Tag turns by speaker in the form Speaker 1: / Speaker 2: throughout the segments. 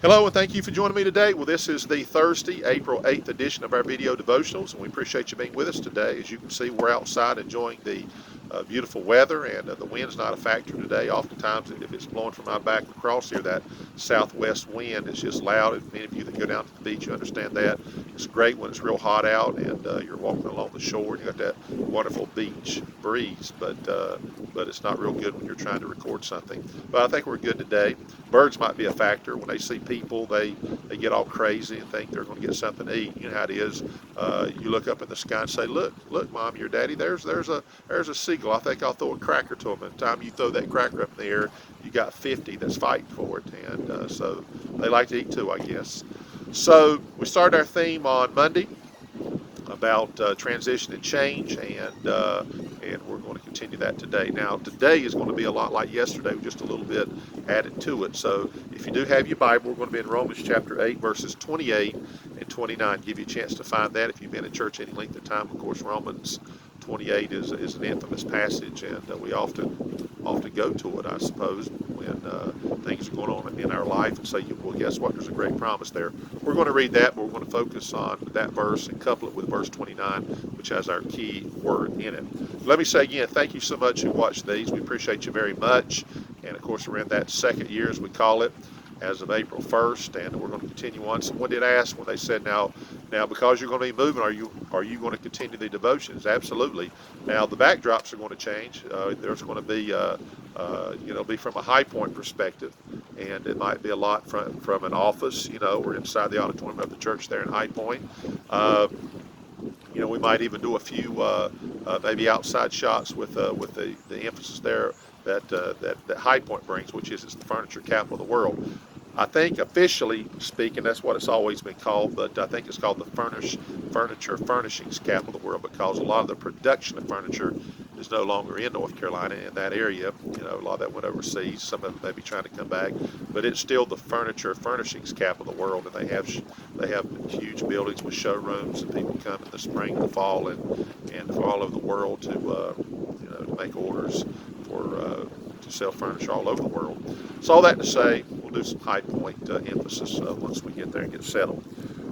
Speaker 1: Hello and thank you for joining me today. Well, this is the Thursday, April 8th edition of our video devotionals, and we appreciate you being with us today. As you can see, we're outside enjoying the beautiful weather, and the wind's not a factor today. Oftentimes, if it's blowing from my back across here, that southwest wind is just loud. And many of you that go down to the beach, you understand that. It's great when it's real hot out and you're walking along the shore and you got that wonderful beach breeze, but it's not real good when you're trying to record something. But I think we're good today. Birds might be a factor. When they see people, they get all crazy and think they're going to get something to eat. You know how it is. You look up in the sky and say, look, Mom, your daddy, there's a seagull. I think I'll throw a cracker to him. And the time you throw that cracker up in the air, you got 50 that's fighting for it. And so they like to eat too, I guess. So we started our theme on Monday about transition and change, and we're going to continue that today. Now, today is going to be a lot like yesterday, with just a little bit added to it. So if you do have your Bible, we're going to be in Romans chapter 8, verses 28 and 29. Give you a chance to find that if you've been in church any length of time. Of course, Romans 28 is an infamous passage, and we often go to it, I suppose, when things are going on in our life and say, well, guess what, there's a great promise there. We're going to read that, but we're going to focus on that verse and couple it with verse 29, which has our key word in it. Let me say again, thank you so much who watched these. We appreciate you very much. And of course, we're in that second year, as we call it, as of April 1st, and we're going to continue on. Someone did ask when they said, now because you're going to be moving, are you going to continue the devotions? Absolutely. Now the backdrops are going to change. There's going to be be from a High Point perspective, and it might be a lot from an office. We're inside the auditorium of the church there in High Point. We might even do a few maybe outside shots with the emphasis there that High Point brings, which is it's the furniture capital of the world. I think officially speaking, that's what it's always been called, but I think it's called the furniture furnishings capital of the world, because a lot of the production of furniture is no longer in North Carolina, in that area. A lot of that went overseas. Some of them may be trying to come back, but it's still the furniture furnishings capital of the world, and they have huge buildings with showrooms, and people come in the spring and the fall and from all over the world to make orders for to sell furniture all over the world. So all that to say, we'll do some High Point emphasis once we get there and get settled.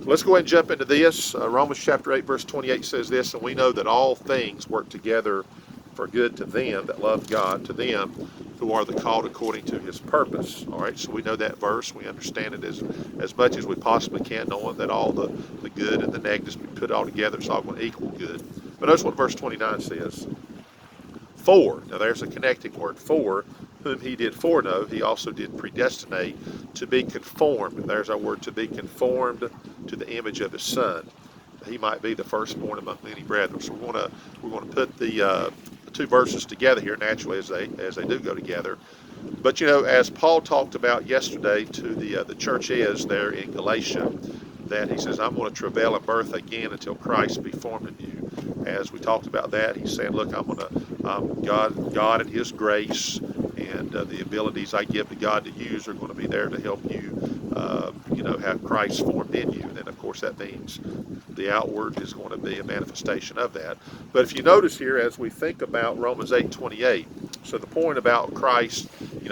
Speaker 1: Let's go ahead and jump into this. Romans chapter 8, verse 28 says this, and we know that all things work together for good to them that love God, to them who are the called according to his purpose. All right, so we know that verse. We understand it as much as we possibly can, knowing that all the good and the negatives we put all together, it's all going to equal good. But notice what verse 29 says. For, now there's a connecting word, for whom he did foreknow, he also did predestinate to be conformed. And there's our word, to be conformed to the image of his Son. He might be the firstborn among many brethren. So we're going to put the two verses together here naturally as they do go together. But as Paul talked about yesterday to the church is there in Galatia, that he says, I'm going to travail in birth again until Christ be formed in you. As we talked about that, he's saying, look, God and his grace and the abilities I give to God to use are going to be there to help you, have Christ formed in you. And then, of course, that means the outward is going to be a manifestation of that. But if you notice here, as we think about Romans 8:28, so the point about Christ,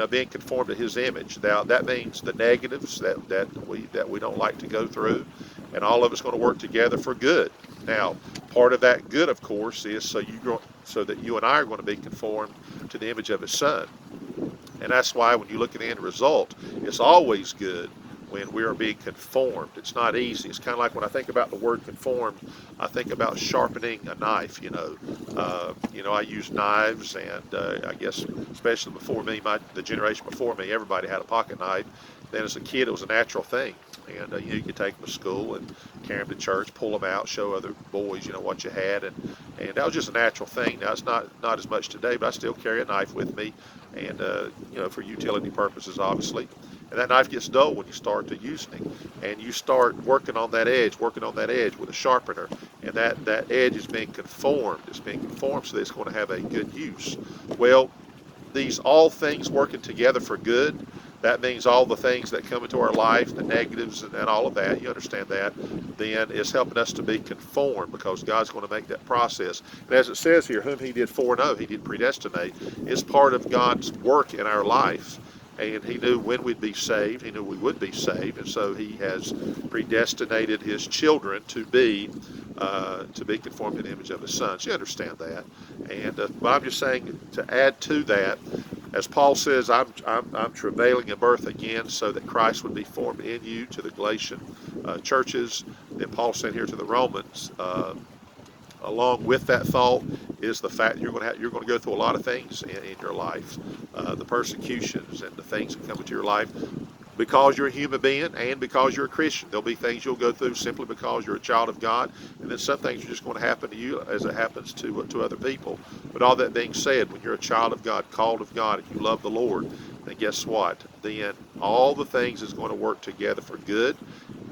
Speaker 1: being conformed to his image, now that means the negatives that we don't like to go through, and all of it's going to work together for good. Now, part of that good, of course, is so that you and I are going to be conformed to the image of his Son. And that's why when you look at the end result, it's always good when we are being conformed. It's not easy. It's kind of like when I think about the word conformed, I think about sharpening a knife. I use knives, and I guess especially before me, the generation before me, everybody had a pocket knife. Then as a kid, it was a natural thing. And you could take them to school and carry them to church, pull them out, show other boys, what you had, and that was just a natural thing. Now it's not as much today, but I still carry a knife with me, and for utility purposes, obviously. And that knife gets dull when you start to using it, and you start working on that edge with a sharpener, and that edge is being conformed. It's being conformed so that it's going to have a good use. Well, these all things working together for good. That means all the things that come into our life, the negatives and all of that, you understand that, then is helping us to be conformed, because God's going to make that process. And as it says here, whom he did foreknow, he did predestinate, is part of God's work in our life. and he knew when we'd be saved. He knew we would be saved, and so he has predestinated his children to be conformed to the image of his son. So you understand that. And but I'm just saying, to add to that, as Paul says, I'm travailing in birth again so that Christ would be formed in you, to the Galatian churches. Then Paul said here to the Romans, along with that thought is the fact that you're going to go through a lot of things in your life, the persecutions and the things that come into your life, because you're a human being and because you're a Christian. There'll be things you'll go through simply because you're a child of God, and then some things are just going to happen to you as it happens to other people. But all that being said, when you're a child of God, called of God, and you love the Lord, then guess what? Then all the things is going to work together for good,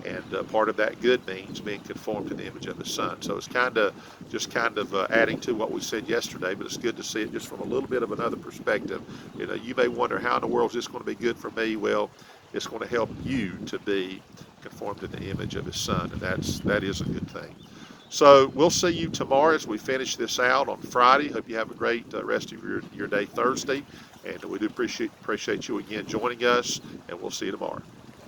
Speaker 1: and part of that good means being conformed to the image of the Son. So it's kind of adding to what we said yesterday, but it's good to see it just from a little bit of another perspective. You may wonder, how in the world is this going to be good for me? Well, it's going to help you to be conformed to the image of his Son, and that is a good thing. So we'll see you tomorrow as we finish this out on Friday. Hope you have a great rest of your day Thursday, and we do appreciate you again joining us, and we'll see you tomorrow.